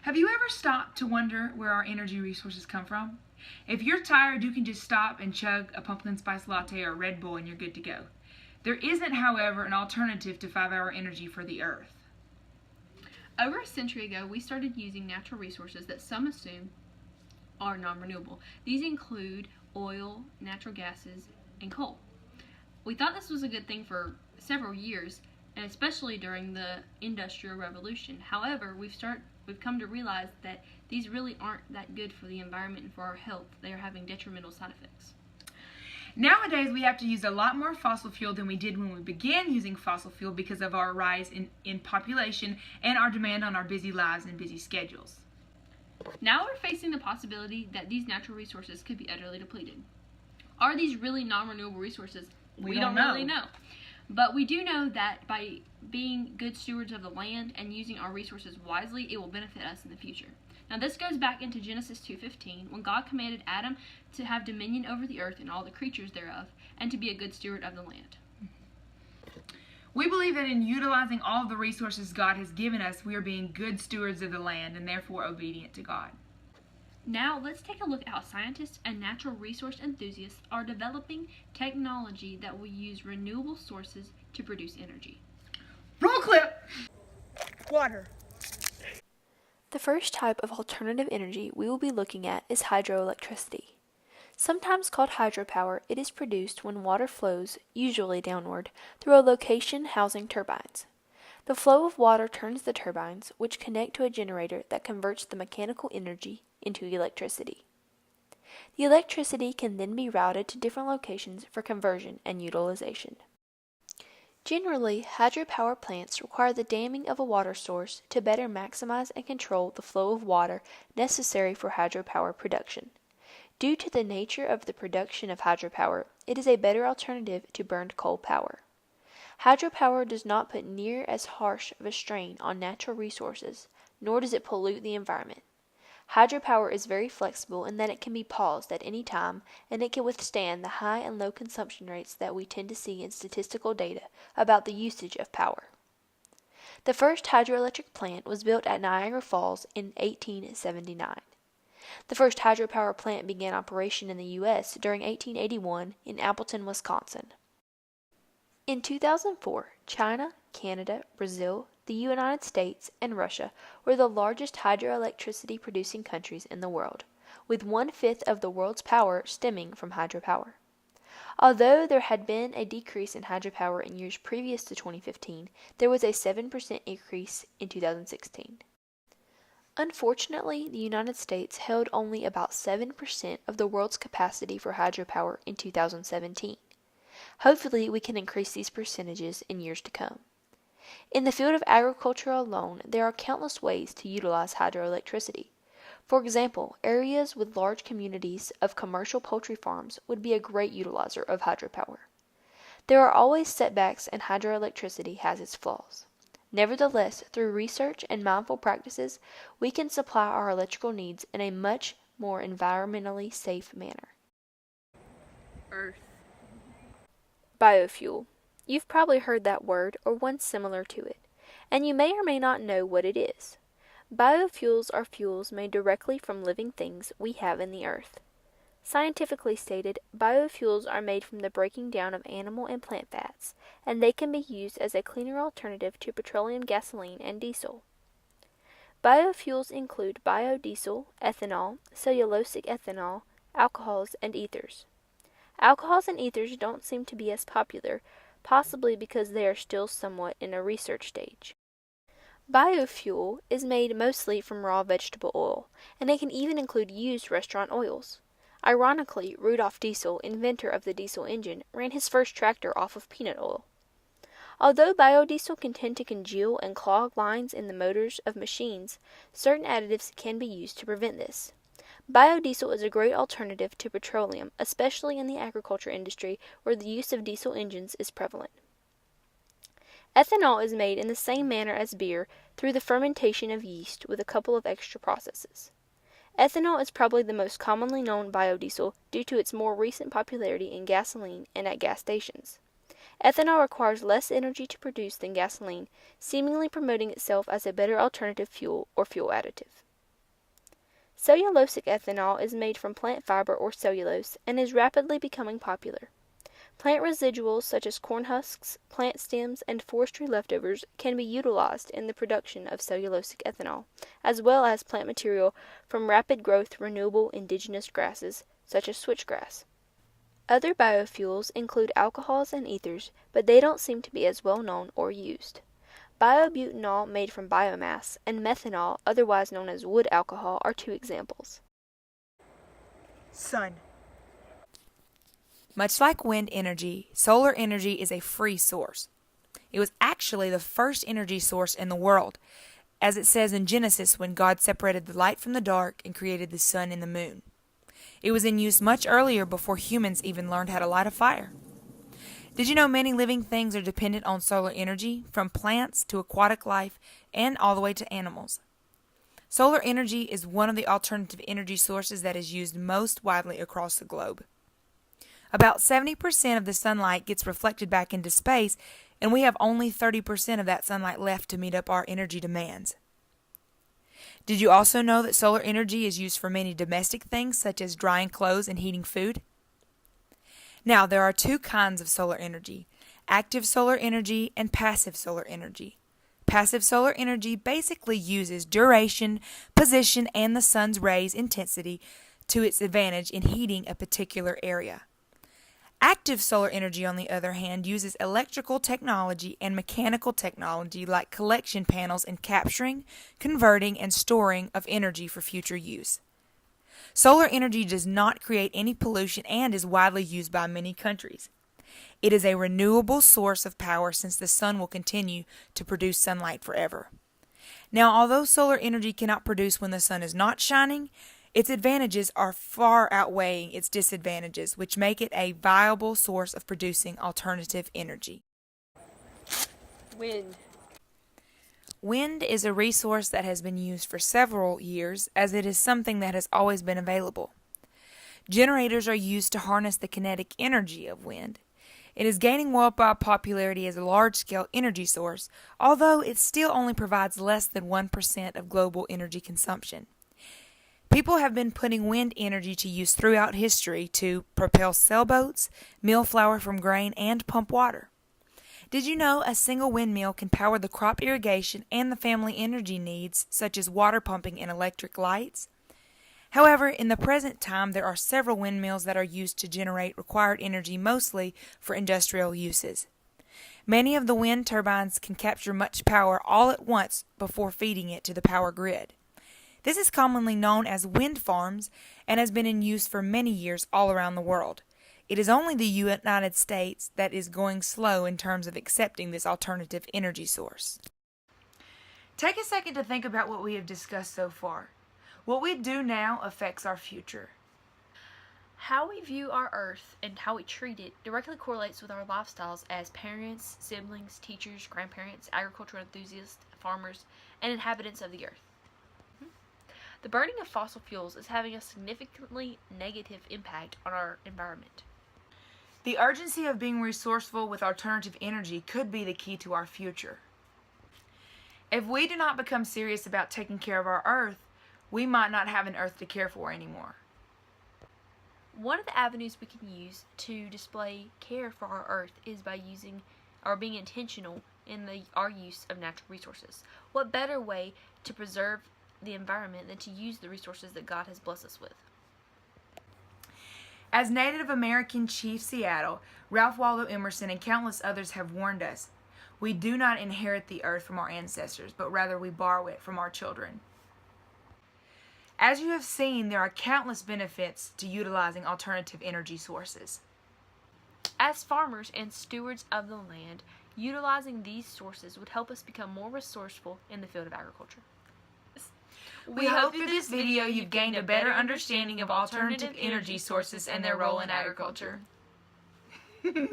Have you ever stopped to wonder where our energy resources come from? If you're tired, you can just stop and chug a pumpkin spice latte or a Red Bull and you're good to go. There isn't, however, an alternative to 5-hour energy for the Earth. Over a century ago, we started using natural resources that some assume are non-renewable. These include oil, natural gases, and coal. We thought this was a good thing for several years, and especially during the Industrial Revolution. However, we've come to realize that these really aren't that good for the environment and for our health. They are having detrimental side effects. Nowadays, we have to use a lot more fossil fuel than we did when we began using fossil fuel because of our rise in population and our demand on our busy lives and busy schedules. Now we're facing the possibility that these natural resources could be utterly depleted. Are these really non-renewable resources? We don't really know. But we do know that by being good stewards of the land and using our resources wisely, it will benefit us in the future. Now this goes back into Genesis 2:15, when God commanded Adam to have dominion over the earth and all the creatures thereof, and to be a good steward of the land. We believe that in utilizing all of the resources God has given us, we are being good stewards of the land and therefore obedient to God. Now let's take a look at how scientists and natural resource enthusiasts are developing technology that will use renewable sources to produce energy. Roll clip! Water. The first type of alternative energy we will be looking at is hydroelectricity. Sometimes called hydropower, it is produced when water flows, usually downward, through a location housing turbines. The flow of water turns the turbines, which connect to a generator that converts the mechanical energy into electricity. The electricity can then be routed to different locations for conversion and utilization. Generally, hydropower plants require the damming of a water source to better maximize and control the flow of water necessary for hydropower production. Due to the nature of the production of hydropower, it is a better alternative to burned coal power. Hydropower does not put near as harsh of a strain on natural resources, nor does it pollute the environment. Hydropower is very flexible in that it can be paused at any time, and it can withstand the high and low consumption rates that we tend to see in statistical data about the usage of power. The first hydroelectric plant was built at Niagara Falls in 1879. The first hydropower plant began operation in the U.S. during 1881 in Appleton, Wisconsin. In 2004, China, Canada, Brazil, the United States, and Russia were the largest hydroelectricity producing countries in the world, with 1/5 of the world's power stemming from hydropower. Although there had been a decrease in hydropower in years previous to 2015, there was a 7% increase in 2016. Unfortunately, the United States held only about 7% of the world's capacity for hydropower in 2017. Hopefully, we can increase these percentages in years to come. In the field of agriculture alone, there are countless ways to utilize hydroelectricity. For example, areas with large communities of commercial poultry farms would be a great utilizer of hydropower. There are always setbacks, and hydroelectricity has its flaws. Nevertheless, through research and mindful practices, we can supply our electrical needs in a much more environmentally safe manner. Earth. Biofuel. You've probably heard that word or one similar to it, and you may or may not know what it is. Biofuels are fuels made directly from living things we have in the earth. Scientifically stated, biofuels are made from the breaking down of animal and plant fats, and they can be used as a cleaner alternative to petroleum gasoline and diesel. Biofuels include biodiesel, ethanol, cellulosic ethanol, alcohols, and ethers. Alcohols and ethers don't seem to be as popular, possibly because they are still somewhat in a research stage. Biofuel is made mostly from raw vegetable oil, and it can even include used restaurant oils. Ironically, Rudolf Diesel, inventor of the diesel engine, ran his first tractor off of peanut oil. Although biodiesel can tend to congeal and clog lines in the motors of machines, certain additives can be used to prevent this. Biodiesel is a great alternative to petroleum, especially in the agriculture industry where the use of diesel engines is prevalent. Ethanol is made in the same manner as beer through the fermentation of yeast with a couple of extra processes. Ethanol is probably the most commonly known biodiesel due to its more recent popularity in gasoline and at gas stations. Ethanol requires less energy to produce than gasoline, seemingly promoting itself as a better alternative fuel or fuel additive. Cellulosic ethanol is made from plant fiber or cellulose and is rapidly becoming popular. Plant residuals such as corn husks, plant stems, and forestry leftovers can be utilized in the production of cellulosic ethanol, as well as plant material from rapid growth renewable indigenous grasses such as switchgrass. Other biofuels include alcohols and ethers, but they don't seem to be as well known or used. Biobutanol made from biomass and methanol, otherwise known as wood alcohol, are two examples. Sun. Much like wind energy, solar energy is a free source. It was actually the first energy source in the world, as it says in Genesis when God separated the light from the dark and created the sun and the moon. It was in use much earlier before humans even learned how to light a fire. Did you know many living things are dependent on solar energy, from plants to aquatic life and all the way to animals? Solar energy is one of the alternative energy sources that is used most widely across the globe. About 70% of the sunlight gets reflected back into space, and we have only 30% of that sunlight left to meet up our energy demands. Did you also know that solar energy is used for many domestic things such as drying clothes and heating food? Now, there are two kinds of solar energy: active solar energy and passive solar energy. Passive solar energy basically uses duration, position, and the sun's rays intensity to its advantage in heating a particular area. Active solar energy, on the other hand, uses electrical technology and mechanical technology like collection panels in capturing, converting, and storing of energy for future use. Solar energy does not create any pollution and is widely used by many countries. It is a renewable source of power since the sun will continue to produce sunlight forever. Now, although solar energy cannot produce when the sun is not shining, its advantages are far outweighing its disadvantages, which make it a viable source of producing alternative energy. Wind. Wind is a resource that has been used for several years, as it is something that has always been available. Generators are used to harness the kinetic energy of wind. It is gaining worldwide popularity as a large-scale energy source, although it still only provides less than 1% of global energy consumption. People have been putting wind energy to use throughout history to propel sailboats, mill flour from grain, and pump water. Did you know a single windmill can power the crop irrigation and the family energy needs, such as water pumping and electric lights? However, in the present time, there are several windmills that are used to generate required energy mostly for industrial uses. Many of the wind turbines can capture much power all at once before feeding it to the power grid. This is commonly known as wind farms and has been in use for many years all around the world. It is only the United States that is going slow in terms of accepting this alternative energy source. Take a second to think about what we have discussed so far. What we do now affects our future. How we view our Earth and how we treat it directly correlates with our lifestyles as parents, siblings, teachers, grandparents, agricultural enthusiasts, farmers, and inhabitants of the Earth. The burning of fossil fuels is having a significantly negative impact on our environment. The urgency of being resourceful with alternative energy could be the key to our future. If we do not become serious about taking care of our Earth, we might not have an Earth to care for anymore. One of the avenues we can use to display care for our Earth is by using or being intentional in our use of natural resources. What better way to preserve the environment than to use the resources that God has blessed us with? As Native American Chief Seattle, Ralph Waldo Emerson, and countless others have warned us, we do not inherit the earth from our ancestors, but rather we borrow it from our children. As you have seen, there are countless benefits to utilizing alternative energy sources. As farmers and stewards of the land, utilizing these sources would help us become more resourceful in the field of agriculture. We hope through this video you've gained a better understanding of alternative energy sources and their role in agriculture.